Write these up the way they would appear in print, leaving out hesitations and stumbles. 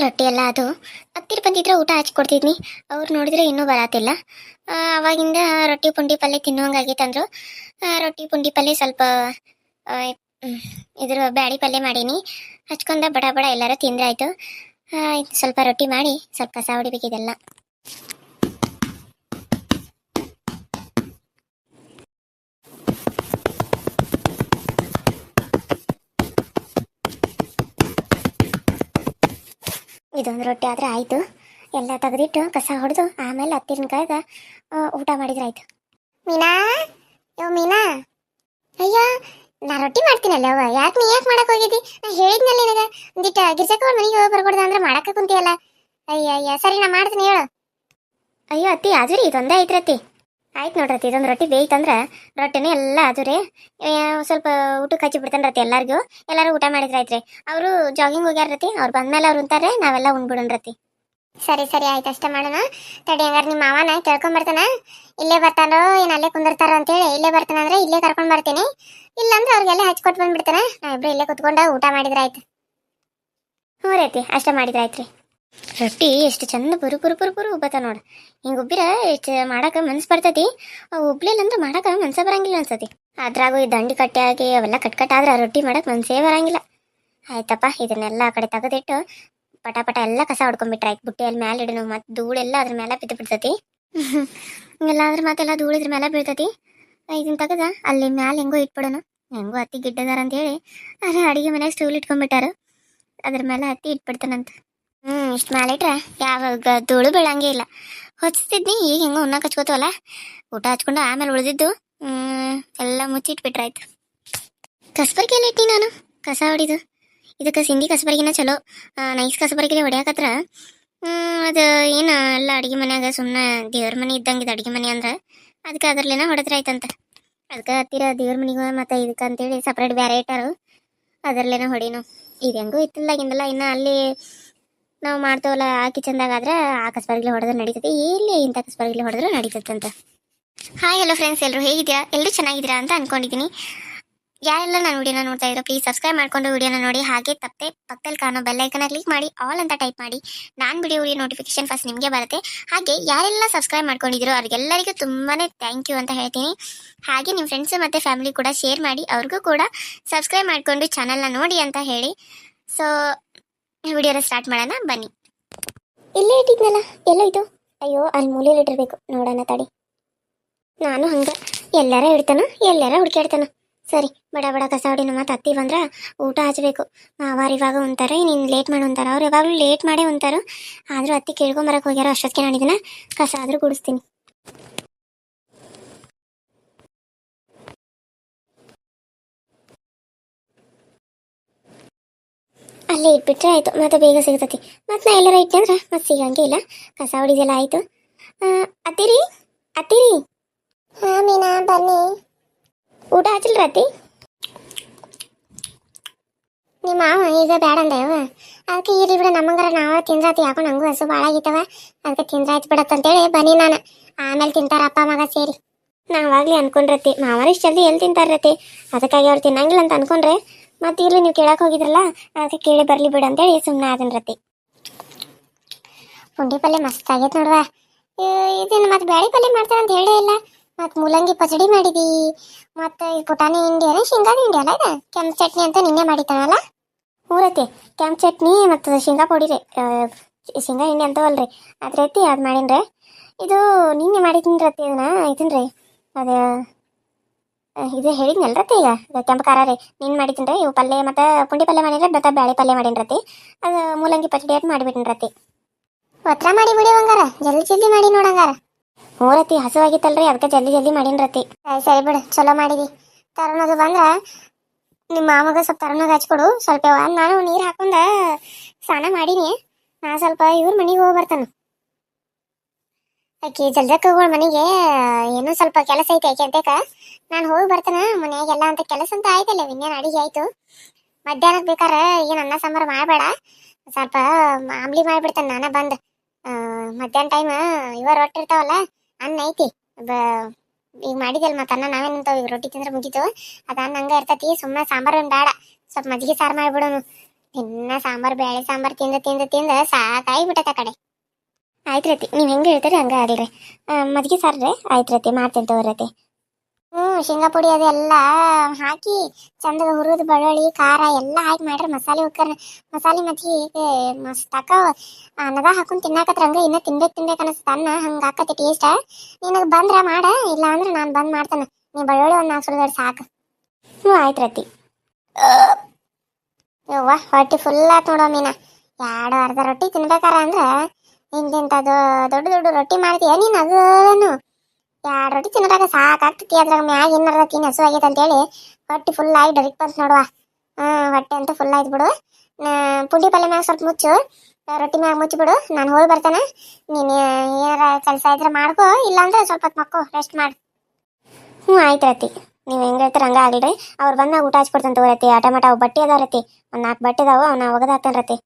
ರೊಟ್ಟಿ ಎಲ್ಲ ಅದು ಹತ್ತಿರ ಬಂದಿದ್ರೆ ಊಟ ಹಚ್ಕೊಡ್ತಿದ್ನಿ. ಅವ್ರು ನೋಡಿದ್ರೆ ಇನ್ನೂ ಬರತ್ತಿಲ್ಲ. ಅವಾಗಿಂದ ರೊಟ್ಟಿ ಪುಂಡಿ ಪಲ್ಯ ತಿನ್ನುವಂಗಾಗೈತಂದ್ರು. ರೊಟ್ಟಿ ಪುಂಡಿ ಪಲ್ಯ ಸ್ವಲ್ಪ ಆ, ಮ್, ಇದ್ರ ಬ್ಯಾಳಿ ಪಲ್ಯ ಮಾಡೀನಿ. ಹಚ್ಕೊಂಡ ಬಡ ಬಡ ಎಲ್ಲರೂ ತಿಂದ್ರಾಯ್ತು. ಸ್ವಲ್ಪ ರೊಟ್ಟಿ ಮಾಡಿ ಸ್ವಲ್ಪ ಕಸ ಹೊಡಿಬೇಕಿದೆಲ್ಲ. ಇದೊಂದು ರೊಟ್ಟಿ ಆದ್ರೆ ಆಯ್ತು. ಎಲ್ಲ ತೆಗೆದಿಟ್ಟು ಕಸ ಹೊಡೆದು ಆಮೇಲೆ ಹತ್ತಿರನ ಕಾಯ್ದ ಊಟ ಮಾಡಿದ್ರಾಯ್ತು. ಮೀನಾ, ಮೀನಾ, ಅಯ್ಯ ನಾ ರೊಟ್ಟಿ ಮಾಡ್ತೀನಲ್ಲ ಅವ್ವ, ಯಾಕೆ ಮಾಡಕ್ ಹೋಗಿದ್ದಿ? ನಾ ಹೇಳಿದ್ನಲ್ಲ ನಿನಗ ಒಂದಿಟ್ಟು ಗಿರ್ಜಕ್ಕ ಅವ್ರ ಮನೆಗೆ ಹೋಗಿ ಬರ್ಕೊಡ್ದ ಅಂದ್ರೆ ಮಾಡಕ್ಕೆ ಕುಂತಿಯಲ್ಲ. ಅಯ್ಯ ಸರಿ ನಾ ಮಾಡ್ತೀನಿ ಹೇಳು. ಅಯ್ಯೋ ಅತ್ತಿ ಆಜುರಿ ಇದೊಂದೇ ಐತ್ರತ್ತಿ. ಆಯ್ತು ನೋಡ್ರತಿ, ಇದೊಂದು ರೊಟ್ಟಿ ಬೇಯ್ತಂದ್ರೆ ರೊಟ್ಟಿನೇ ಎಲ್ಲ ಆಜುರಿ. ಸ್ವಲ್ಪ ಊಟಕ್ಕೆ ಹಚ್ಚಿ ಬಿಡ್ತಾನೆ ರತಿ ಎಲ್ಲರಿಗೂ. ಎಲ್ಲರೂ ಊಟ ಮಾಡಿದ್ರಾಯ್ತ್ರಿ. ಅವರು ಜಾಗಿಂಗ್ ಹೋಗ್ಯಾರತಿ, ಅವ್ರು ಬಂದ್ಮೇಲೆ ಅವ್ರು ಉಂತಾರೆ, ನಾವೆಲ್ಲ ಉಣ್ಬಿಡೋಣ್ರತಿ. ಸರಿ ಸರಿ ಆಯ್ತು, ಅಷ್ಟೇ ಮಾಡೋಣ. ತಡಿ ಹಂಗಾರೆ ನಿಮ್ಮ ಮಾವನ ಕೇಳ್ಕೊಂಬರ್ತಾನ. ಇಲ್ಲೇ ಬರ್ತಾರೋ ಏನು ಅಲ್ಲೇ ಕುಂದಿರ್ತಾರೋ ಅಂತೇಳಿ. ಇಲ್ಲೇ ಬರ್ತಾನ ಅಂದ್ರೆ ಇಲ್ಲೇ ಕರ್ಕೊಂಡ್ ಬರ್ತೀನಿ, ಇಲ್ಲಾಂದ್ರೆ ಅವ್ರಿಗೆಲ್ಲ ಹಚ್ಕೊಟ್ಟು ಬಂದ್ಬಿಡ್ತಾನೆ. ನಾ ಇಬ್ರು ಇಲ್ಲೇ ಕುತ್ಕೊಂಡು ಊಟ ಮಾಡಿದ್ರಾಯ್ತು. ಹ್ಞೂ ರೀತಿ, ಅಷ್ಟೇ ಮಾಡಿದ್ರಾಯ್ತ್ರಿ. ರೊಟ್ಟಿ ಎಷ್ಟು ಚಂದ ಬರು ಬರು ಬರು ಬರು ಉಬ್ಬತ್ತ ನೋಡು. ಹಿಂಗೆ ಉಬ್ಬಿರ ಎಷ್ಟು ಮಾಡಕ್ಕೆ ಮನ್ಸು ಬರ್ತೈತಿ. ಉಬ್ಲಿಲ್ಲ ಅಂದ್ರೆ ಮಾಡಕ್ಕೆ ಮನ್ಸೇ ಬರಂಗಿಲ್ಲ ಅನ್ಸತಿ. ಅದ್ರಾಗೂ ಈ ದಂಡಿ ಕಟ್ಟೆ ಆಗಿ ಅವೆಲ್ಲ ಕಟ್ಕಟ್ಟಾದ್ರೆ ರೊಟ್ಟಿ ಮಾಡಕ್ಕೆ ಮನ್ಸೇ ಬರಂಗಿಲ್ಲ. ಆಯ್ತಪ್ಪ, ಇದನ್ನೆಲ್ಲ ಆ ಕಡೆ ತೆಗೆದಿಟ್ಟು ಪಟ ಪಟ ಎಲ್ಲ ಕಸ ಹೊಡ್ಕೊಂಡ್ಬಿಟ್ರಾಯ್ತು. ಬುಟ್ಟಿಯಲ್ಲಿ ಮೇಲೆ ಇಡನು, ಮತ್ತು ಧೂಳೆಲ್ಲ ಅದ್ರ ಮೇಲೆ ಬಿದ್ದು ಬಿಡ್ತತಿ. ಎಲ್ಲ ಅದ್ರ ಮತ್ತೆಲ್ಲ ಧೂಳಿದ್ರ ಮೇಲೆ ಬೀಳ್ತತಿ. ಇದನ್ನ ತೆಗೆದ ಅಲ್ಲಿ ಮ್ಯಾಲೆ ಹೆಂಗೋ ಇಟ್ಬಿಡೋನು. ಹೆಂಗೋ ಹತ್ತಿ ಗಿಡ್ಡದಾರ ಅಂತೇಳಿ ಅದ್ರ ಅಡಿಗೆ ಮನೆಯಾಗ ಸ್ಟೂಲ್ ಇಟ್ಕೊಂಡ್ಬಿಟ್ಟಾರು. ಅದ್ರ ಮೇಲೆ ಹತ್ತಿ ಇಟ್ಬಿಡ್ತಾನಂತ. ಇಷ್ಟು ಮೇಲೆ ಇಟ್ರೆ ಯಾವಾಗ ಧೂಳು ಬೀಳಂಗೆ ಇಲ್ಲ. ಹೊಚ್ತಿದ್ನಿ, ಈಗ ಹೆಂಗೋ ಉಣ್ಣಕ್ಕೆ ಹಚ್ಕೋತವಲ್ಲ. ಊಟ ಹಚ್ಕೊಂಡು ಆಮೇಲೆ ಉಳಿದಿದ್ದು ಎಲ್ಲ ಮುಚ್ಚಿಟ್ಬಿಟ್ರಾಯ್ತು. ಕಸ್ಬರ್ಗೆಲ್ಲ ಇಟ್ಟಿ ನಾನು ಕಸ ಹೊಡಿದು. ಇದಕ್ಕೆ ಸಿಂಧಿ ಕಸಬರಿಗಿನ ಚಲೋ. ನೈಸ್ ಕಸಬರಿಗಿಲೆ ಹೊಡ್ಯಾಕತ್ರ ಅದು ಏನು ಎಲ್ಲ ಅಡುಗೆ ಮನ್ಯಾಗ ಸುಮ್ಮನೆ ದೇವ್ರ ಮನೆ ಇದ್ದಂಗೆ ಅಡುಗೆ ಮನೆ ಅಂದ್ರೆ ಅದಕ್ಕೆ ಅದ್ರಲ್ಲೇನ ಹೊಡೆದ್ರಾಯ್ತಂತ. ಅದಕ್ಕೆ ಹತ್ತಿರ ದೇವ್ರ ಮನೆಗೂ ಮತ್ತು ಇದಕ್ಕೆ ಅಂತೇಳಿ ಸಪ್ರೇಟ್ ಬೇರೆ ಇಟ್ಟಾರು, ಅದರಲ್ಲೇನೋ ಹೊಡಿನು. ಇದು ಹೆಂಗೂ ಇತ್ತಿಲ್ದಾಗಿಂದಲ್ಲ. ಇನ್ನು ಅಲ್ಲಿ ನಾವು ಮಾಡ್ತೇವಲ್ಲ ಆ ಕಿಚನ್ದಾಗಾದ್ರೆ ಆ ಕಸಬರಿಗಿಲೆ ಹೊಡೆದ್ರೆ ನಡೀತದೆ, ಇಲ್ಲಿ ಇಂಥ ಕಸಬರಿಗಿಲೆ ಹೊಡೆದ್ರೆ ನಡೀತದೆ ಅಂತ. ಹಾಯ್ ಹಲೋ ಫ್ರೆಂಡ್ಸ್, ಎಲ್ಲರೂ ಹೇಗಿದ್ದೀರಾ? ಎಲ್ಲರೂ ಚೆನ್ನಾಗಿದ್ದೀರಾ ಅಂತ ಅಂದ್ಕೊಂಡಿದ್ದೀನಿ. ಯಾರೆಲ್ಲ ನಾನು ವಿಡಿಯೋನ ನೋಡ್ತಾ ಇದ್ರು ಪ್ಲೀಸ್ ಸಬ್ಸ್ಕ್ರೈಬ್ ಮಾಡ್ಕೊಂಡು ವಿಡಿಯೋನ ನೋಡಿ. ಹಾಗೆ ತಪ್ಪದೆ ಪಕ್ಕದಲ್ಲಿ ಕಾಣೋ ಬೆಲ್ಲೈಕನ್ನ ಕ್ಲಿಕ್ ಮಾಡಿ ಆಲ್ ಅಂತ ಟೈಪ್ ಮಾಡಿ. ನಾನು ವಿಡಿಯೋ ನೋಟಿಫಿಕೇಶನ್ ಫಸ್ಟ್ ನಿಮಗೆ ಬರುತ್ತೆ. ಹಾಗೆ ಯಾರೆಲ್ಲ ಸಬ್ಸ್ಕ್ರೈಬ್ ಮಾಡ್ಕೊಂಡಿದ್ರು ಅವ್ರಿಗೆಲ್ಲರಿಗೂ ತುಂಬಾ ಥ್ಯಾಂಕ್ ಯು ಅಂತ ಹೇಳ್ತೀನಿ. ಹಾಗೆ ನಿಮ್ಮ ಫ್ರೆಂಡ್ಸ್ ಮತ್ತು ಫ್ಯಾಮಿಲಿ ಕೂಡ ಶೇರ್ ಮಾಡಿ, ಅವ್ರಿಗೂ ಕೂಡ ಸಬ್ಸ್ಕ್ರೈಬ್ ಮಾಡಿಕೊಂಡು ಚಾನಲ್ನ ನೋಡಿ ಅಂತ ಹೇಳಿ. ಸೊ ವಿಡಿಯೋನ ಸ್ಟಾರ್ಟ್ ಮಾಡೋಣ ಬನ್ನಿ. ಇಲ್ಲೇ ಇಟ್ಟಿದ್ನಲ್ಲ, ಎಲ್ಲ ಇದು ಅಯ್ಯೋ ಅಲ್ಲಿ ಮೂಲೆಯಲ್ಲಿ ಇಟ್ಟಿರ್ಬೇಕು, ನೋಡೋಣ ತಡಿ. ನಾನು ಹಂಗೆ ಎಲ್ಲಾರ ಇಡ್ತಾನ ಎಲ್ಲಾರ ಹುಡುಕಾಡ್ತಾನ. ಸರಿ ಬಡ ಬಡ ಕಸ ಹೊಡಿನ. ಮತ್ತು ಹತ್ತಿ ಬಂದ್ರೆ ಊಟ ಹಚ್ಚಬೇಕು. ಅವ್ರು ಇವಾಗ ಉಂತಾರೆ, ನೀನು ಲೇಟ್ ಮಾಡಿ ಉಂತಾರೆ. ಅವ್ರು ಯಾವಾಗಲೂ ಲೇಟ್ ಮಾಡೇ ಉಂತಾರು. ಆದರೂ ಹತ್ತಿ ಕೇಳ್ಕೊಂಬರಕ್ಕೆ ಹೋಗ್ಯಾರ. ಅಷ್ಟೊತ್ತಿಗೆ ನಾನು ಇದನ್ನ ಕಸ ಆದರೂ ಗುಡಿಸ್ತೀನಿ. ಅಲ್ಲೇ ಇಟ್ಬಿಟ್ರೆ ಆಯಿತು, ಮತ್ತೆ ಬೇಗ ಸಿಗ್ತತಿ. ಮತ್ತು ನಾ ಎಲ್ಲಾರ ಇಟ್ಟೆ ಅಂದ್ರೆ ಮತ್ತೆ ಸಿಗಂಗೆ ಇಲ್ಲ. ಕಸ ಹೊಡಿದೆಲ್ಲ ಆಯಿತು. ಅತ್ತಿರಿ ಅತ್ತಿರಿ. ಹಾಂ ಮೀನಾ ಬನ್ನಿ. ಊಟ ಹಚ್ಚಿಲ್ರ ಅತ್ತಿ? ನಿಮ್ಮ ಮಾವ ಈಗ ಬೇಡ ಅಂದವ. ಅದಕ್ಕೆ ಇರ್ಲಿ ಬಿಡ, ನಮ್ಮಂಗಾರ ನಾವು ತಿಂದ್ರಾತಿ. ಯಾಕೋ ನಂಗೂ ಹಸು ಭಾಳ ಆಗಿತ್ತವ, ಅದಕ್ಕೆ ತಿಂದ್ರಾಯ್ತು ಬಿಡತ್ತಂತೇಳಿ ಬನ್ನಿ ನಾನು. ಆಮೇಲೆ ತಿಂತಾರ ಅಪ್ಪ ಮಗ ಸೇರಿ. ನಾವಾಗ್ಲಿ ಅನ್ಕೊಂಡ್ರತಿ ಮಾವನ ಇಷ್ಟು ಜಲ್ದಿ ಎಲ್ಲಿ ತಿಂತಾರತಿ, ಅದಕ್ಕಾಗಿ ಅವ್ರು ತಿನ್ನಂಗಿಲ್ಲ ಅಂತ ಅನ್ಕೊಂಡ್ರೆ ಮತ್ತೆ ಇರ್ಲಿ ನೀವು ಕೇಳಕ್ಕೆ ಹೋಗಿದ್ರಲ್ಲ ಅದಕ್ಕೆ ಕೇಳಿ ಬರಲಿ ಬಿಡು ಅಂತೇಳಿ ಸುಮ್ಮನೆ ಅದನ್ ರತಿ. ಪುಂಡಿ ಪಲ್ಯ ಮಸ್ತ್ ಆಗೈತೆ ನೋಡುವ. ಇದನ್ನು ಮತ್ತೆ ಬ್ಯಾಳಿ ಪಲ್ಯ ಮಾಡ್ತಾರೆ ಅಂತ ಹೇಳೇ ಇಲ್ಲ. ಮತ್ತು ಮೂಲಂಗಿ ಪಚಡಿ ಮಾಡಿದಿ, ಮತ್ತು ಈ ಪುಟಾಣಿ ಹಿಂಡಿ ಅಲ್ಲ, ಶೇಂಗಾದ ಹಿಂಡಿ ಅಲ್ಲ, ಇದು ಕೆಂಪು ಚಟ್ನಿ ಅಂತ ನಿನ್ನೆ ಮಾಡಿದ್ದಾನಲ್ಲ. ಊರತಿ ಕೆಂಪು ಚಟ್ನಿ ಮತ್ತು ಶೇಂಗಾ ಪುಡಿ ರೀ, ಶೇಂಗಾ ಹಿಂಡಿ ಅಂತವಲ್ರಿ ಅದ್ರ ರತಿ ಅದು ಮಾಡೀನ್ರಿ. ಇದು ನಿನ್ನೆ ಮಾಡಿದ್ದೀನಿ ರತಿ. ಇದನ್ನ ರೀ ಅದು ಇದು ಹೇಳಿದ್ನಲ್ರತಿ. ಈಗ ಕೆಂಪು ಖಾರ ರೀ ನಿನ್ನ ಮಾಡಿದ್ದೀನಿ ರೀ. ಇವು ಪಲ್ಯ ಮತ್ತು ಪುಂಡಿ ಪಲ್ಯ ಮಾಡಿದ್ರೆ ಮತ್ತು ಬ್ಯಾಳಿ ಪಲ್ಯ ಮಾಡೀನಿ ರತಿ. ಅದು ಮೂಲಂಗಿ ಪಚಡಿ ಅಂತ ಮಾಡಿಬಿಟ್ಟಿನಿ ರತಿ. ಒತ್ತರ ಮಾಡಿ ಬಿಡಿ ಹಂಗಾರ, ಜಲ್ದಿ ಜಲ್ದಿ ಮಾಡಿ ನೋಡಂಗಾರ. ಹ್ಞೂ ರತಿ ಹಸುವಾಗಿತ್ತಲ್ರಿ, ಅದಕ್ಕೆ ಜಲ್ದಿ ಜಲ್ದಿ ಮಾಡೀನಿ ರತಿ. ಸರಿ ಬಿಡು, ಚಲೋ ಮಾಡಿದಿ. ತರುಣದು ಬಂದ್ರೆ ನಿಮ್ಮ ಮಾಮಗ ಸ್ವಲ್ಪ ತರುಣಗೆ ಹಚ್ಕೊಡು ಸ್ವಲ್ಪ. ನಾನು ನೀರು ಹಾಕೊಂಡ ಸ್ನಾನ ಮಾಡೀನಿ. ನಾ ಸ್ವಲ್ಪ ಇವ್ರ ಮನೆಗೆ ಹೋಗಿ ಬರ್ತಾನೆ. ಆಕೆ ಜಲ್ದಕ್ಕಗಳ ಮನೆಗೆ ಏನೋ ಸ್ವಲ್ಪ ಕೆಲಸ ಐತೆ ಆಕೆ ಅಂತೇಕ ನಾನು ಹೋಗಿ ಬರ್ತಾನೆ. ಮನೆಯಾಗೆಲ್ಲ ಅಂತ ಕೆಲಸ ಅಂತ ಆಯ್ತಲ್ಲ, ವಿನ್ಯಾನ ಅಡಿಗೆ ಆಯ್ತು. ಮಧ್ಯಾಹ್ನಕ್ಕೆ ಬೇಕಾರೆ ಏನು ಅನ್ನ ಸಾಂಬಾರು ಮಾಡಬೇಡ, ಸ್ವಲ್ಪ ಮಾಮೂಲಿ ಮಾಡಿಬಿಡ್ತಾನೆ ನಾನ ಬಂದು. ಮಧ್ಯಾಹ್ನ ಟೈಮ್ ಇವ ರೊಟ್ಟಿ ಇರ್ತಾವಲ್ಲ, ಅನ್ನ ಐತಿ ಈಗ ಮಾಡಿದಲ್ಲ. ಮತ್ತು ಅನ್ನ ನಾವೇನಂತಾವ, ಈಗ ರೊಟ್ಟಿ ತಿಂದ್ರೆ ಮುಗಿತು, ಅದು ಅನ್ನ ಹಂಗೆ ಇರ್ತೈತಿ. ಸುಮ್ಮನೆ ಸಾಂಬಾರು ಬೇಡ, ಸ್ವಲ್ಪ ಮಜ್ಜಿಗೆ ಸಾರು ಮಾಡಿಬಿಡೋನು. ದಿನ ಸಾಂಬಾರ್ ಬೇಳೆ ಸಾಂಬಾರ್ ತಿಂದ ತಿಂದ ತಿಂದ ಸಾಕಾಗಿ ಬಿಟ್ಟೈತೆ ಆ ಕಡೆ. ಆಯ್ತು ರತಿ, ನೀವು ಹೆಂಗೆ ಹೇಳ್ತೀರಿ ಹಂಗೆ ಆಗಲ್ರಿ. ಮಜ್ಜಿಗೆ ಸಾರ್ರೆ ಆಯ್ತು ರತಿ, ಮಾಡ್ತೇನೆ ತಗೋರತಿ. ಶೇಂಗಾ ಪುಡಿ ಅದೆಲ್ಲ ಹಾಕಿ ಚಂದಗ ಹುರಿದು ಬೆಳ್ಳುಳ್ಳಿ ಖಾರ ಎಲ್ಲ ಹಾಕಿ ಮಾಡ್ರಿ. ಮಸಾಲೆ ಉಕ್ಕರ್ ಮಸಾಲೆ ಮಜ್ಜಿಗೆ ಮಸ್ತ್ ಅಕ್ಕಾವ. ಅನ್ನದಾಗ ಹಾಕೊಂಡು ತಿನ್ನಾಕತ್ರ ಹಂಗೆ ಇನ್ನೂ ತಿನ್ಬೇಕು ಅನಿಸ್ತ ಅನ್ನ ಹಂಗೆ ಆಕತಿ ಟೇಸ್ಟ್. ನಿನಗೆ ಬಂದ್ರೆ ಮಾಡ, ಇಲ್ಲ ಅಂದ್ರೆ ನಾನು ಬಂದ್ ಮಾಡ್ತೇನೆ. ನೀ ಬೆಳ್ಳುಳ್ಳಿ ಒಂದು 4 ಸುಳಿದಾಡ್ ಸಾಕು. ಆಯ್ತು ರತಿ. ಯವ್ವ ಹೊಟ್ಟೆ ಫುಲ್ ಆಯ್ತು ನೋಡೋ ಮೀನಾ. 2 ಅರ್ಧ ರೊಟ್ಟಿ ತಿನ್ಬೇಕಾರ ಅಂದ್ರೆ ಇಂತಿಂಥದ್ದು ದೊಡ್ಡ ದೊಡ್ಡ ರೊಟ್ಟಿ ಮಾಡ್ತೀಯ ನೀನು. ಅದನ್ನು 2 ರೊಟ್ಟಿ ತಿನ್ನದಾಗ ಸಾಕಾಗ್ತತಿ. ಅದ್ರಾಗ ಮ್ಯಾಗ ಏನಾರ ತಿನ್ನ ಹಸು ಆಗೈತೆ ಅಂತೇಳಿ ಹೊಟ್ಟೆ ಫುಲ್ ಆಗಿ ಡರಿಕ್ ಬಂತು ನೋಡುವ. ಹೊಟ್ಟೆ ಅಂತೂ ಫುಲ್ ಆಯ್ತು ಬಿಡು. ಪುಂಡಿ ಪಲ್ಯ ಮ್ಯಾಗ ಸ್ವಲ್ಪ ಮುಚ್ಚು, ರೊಟ್ಟಿ ಮ್ಯಾಗ ಮುಚ್ಚಿಬಿಡು. ನಾನು ಹೋಗಿ ಬರ್ತೇನೆ. ನೀನು ಏನಾರ ಕೆಲಸ ಇದ್ರೆ ಮಾಡ್ಕೋ, ಇಲ್ಲಾಂದ್ರೆ ಸ್ವಲ್ಪ ಹೊತ್ತು ಮಕ್ಕೋ, ರೆಸ್ಟ್ ಮಾಡು. ಆಯ್ತು ರತಿ, ನೀವು ಹೆಂಗೆ ಹೇಳ್ತಾರೆ ಹಂಗೆ ಆಗಲ್ರಿ. ಅವ್ರು ಬಂದಾಗ ಊಟ ಹಚ್ಕೊಡ್ತಾನೆ ತಗೋರತಿ. ಆಟೋಮಾಟ ಅವು ಬಟ್ಟೆ ಅದಾವ ರತಿ, ಒಂದು 4 ಬಟ್ಟೆ ಅದಾವು, ಅವ್ನ ಒಗದು ಹಾಕ್ತಾನೆ ರತಿ.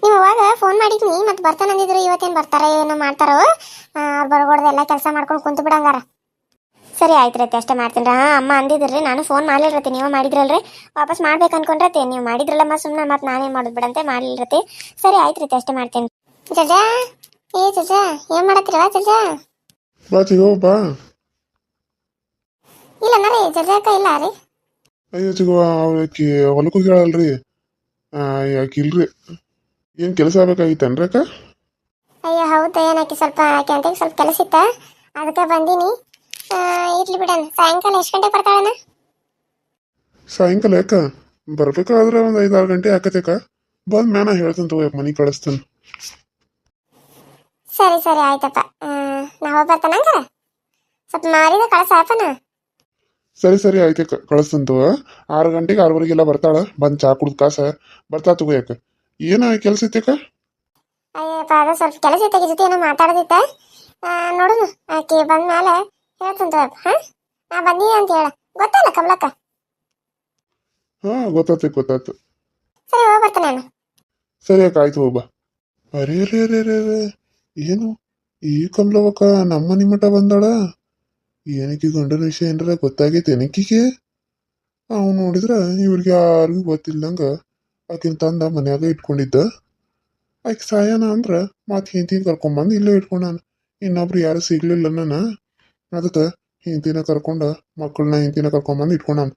ನೀವು ಅವಾಗ ಫೋನ್ ಮಾಡಿದ್ನಿ, ಮತ್ತೆ ಬರ್ತಾನೆ ಅಂದಿದ್ರು. ಇವತ್ತೇನು ಬರ್ತಾರೋ ಏನೋ ಮಾಡ್ತಾರೋ. ಅವ್ರು ಬರ್ಗೊಡ್ದು ಎಲ್ಲ ಕೆಲಸ ಮಾಡ್ಕೊಂಡು ಕುಂತು ಬಿಡಂಗಾರ. ಸರಿ ಆಯ್ತು ರತಿ, ಅಷ್ಟೇ ಮಾಡ್ತೀನಿ. ಅಮ್ಮ ಅಂದಿದ್ರಿ, ನಾನು ಫೋನ್ ಮಾಡಿಲ್ರತಿ, ನೀವು ಮಾಡಿದ್ರಲ್ರಿ. ವಾಪಸ್ ಮಾಡ್ಬೇಕು ಅನ್ಕೊಂಡ್ರತಿ, ನೀವು ಮಾಡಿದ್ರಲ್ಲ ಸುಮ್ಮನೆ ಮತ್ತೆ ನಾನೇನು ಮಾಡೋದು ಬಿಡಂತೆ ಮಾಡಿಲ್ರತಿ. ಸರಿ ಆಯ್ತು ರತಿ, ಅಷ್ಟೇ ಮಾಡ್ತೀನಿ. ಜಜಾ ಜಜಾ ಏನು ಮಾಡತ್ತೀರವ ಜಜಾ? ಬಾ ಚಿಗೋ ಬಾ. ಇಲ್ಲ ನರಿ ಜಜಾಕ ಇಲ್ಲ ರೀ. ಅಯ್ಯೋ ಚಿಗೋ, ಅವಕ್ಕೆ ಹೊಲಕ್ಕೆ ಹೋಗ್ಯಾಳಲ್ರಿ. ಯಾಕೆ ಇಲ್ರಿ, ಏನು ಕೆಲಸ ಆಗ್ಬೇಕಾಗಿತ್ತೇನ್ರಿ ಅಕ್ಕ? ಅಯ್ಯೋ ಹೌದಾ, ಏನಕ್ಕೆ ಸ್ವಲ್ಪ ಕ್ಯಾಂಟೀನ್ ಸ್ವಲ್ಪ ಕೆಲಸ ಇತ್ತ, ಅದಕ್ಕೆ ಬಂದೀನಿ. ಇರ್ಲಿ ಬಿಡಣ. ಸಾಯಂಕಾಲ ಎಷ್ಟು ಗಂಟೆಗೆ ಬರ್ತಾಳಣ್ಣ? ಸಾಯಂಕಾಲ ಯಾಕ ಬರ್ಬೇಕಾದ್ರೆ ಒಂದು 5-6 ಗಂಟೆ ಆಕತೇಕ. ಬಂದ್ ಮ್ಯಾನ ಹೇಳ್ತಾನೆ ತಗೋ, ಮನೆಗೆ ಕಳಿಸ್ತಾನೆ. ಸರಿ ಸರಿ ಆಯ್ತಪ್ಪ. ನಾ ಹೋಗಿ ಬರ್ತಾನ ಹಂಗಾರ. ಸ್ವಲ್ಪ ಮಾರಿದ ಕಳ್ಸಪ್ಪನ. ಸರಿ ಸರಿ ಆಯ್ತಕ್ಕ, ಕಳಿಸ್ತಾನೆ ತಗೋ. 6 ಗಂಟೆಗೆ 6:15 ಬರ್ತಾಳ. ಬಂದು ಚಾ ಕುಡ್ದು ಕಾಸ ಬರ್ತಾ ತಗೋ. ಯಾಕ ಏನ ಕೆಲಸ ಐತಕ್ಕ? ಅಯ್ಯಪ್ಪ ಅದು ಸ್ವಲ್ಪ ಕೆಲಸ ಇತ್ತ, ಜೊತೆ ಏನೋ ಮಾತಾಡೋದಿತ್ತ. ನೋಡುನು ಆಕೆ ಬಂದ ಮೇಲೆ ಹೇಳ್ತಂತ. ನಾ ಬಂದೀನಿ ಅಂತ ಹೇಳ. ಗೊತ್ತಲ್ಲ ಕಮಲಕ್ಕ? ಹಾ ಗೊತ್ತಾತು. ಸರಿ ಹೋಗಿ ಬರ್ತಾನೆ ನಾನು. ಸರಿ ಅಕ್ಕ, ಆಯ್ತು ಹೋಗ್ಬಾ. ಅರೇ ರೇ ರೇ ರೇ ರೇ, ಏನು ಈ ಕಮಲವಕ್ಕ ನಮ್ಮ ಮಠ ಬಂದಾಳ? ಏನಕ್ಕೆ ಗಂಡನ ವಿಷಯ ಏನಾರ ಗೊತ್ತಾಗೈತೆ ಏನಕ್ಕಿಗೆ? ಅವ್ನು ನೋಡಿದ್ರ ಇವ್ರಿಗೆ ಯಾರಿಗೂ ಗೊತ್ತಿಲ್ಲಂಗ ಆಕಿನ ತಂದ ಮನ್ಯಾಗ ಇಟ್ಕೊಂಡಿದ್ದ. ಆಕೆ ಸಾಯನ ಅಂದ್ರ ಮತ್ತೆ ಹಿಂತಿನ ಕರ್ಕೊಂಬಂದು ಇಲ್ಲೇ ಇಟ್ಕೊಂಡಾನ. ಇನ್ನೊಬ್ರು ಯಾರು ಸಿಗ್ಲಿಲ್ಲ ನನ್ನ, ಅದಕ್ಕೆ ಹಿಂತಿನ ಕರ್ಕೊಂಡ ಮಕ್ಕಳನ್ನ ಹಿಂತಿನ ಕರ್ಕೊಂಬಂದು ಇಟ್ಕೊಂಡಾನ.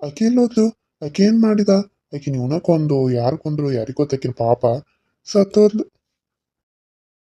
ಆಕೆ ಎಲ್ಲೋದ್ಲು? ಆಕೆ ಏನ್ ಮಾಡಿದ? ಆಕಿನ ಇವನ ಕೊಂದು ಯಾರು ಕೊಂದ್ರು ಯಾರಿಗ್ ಗೊತ್ತಾಕಿನ ಪಾಪ ಸತ್ತೋದ್ಲು.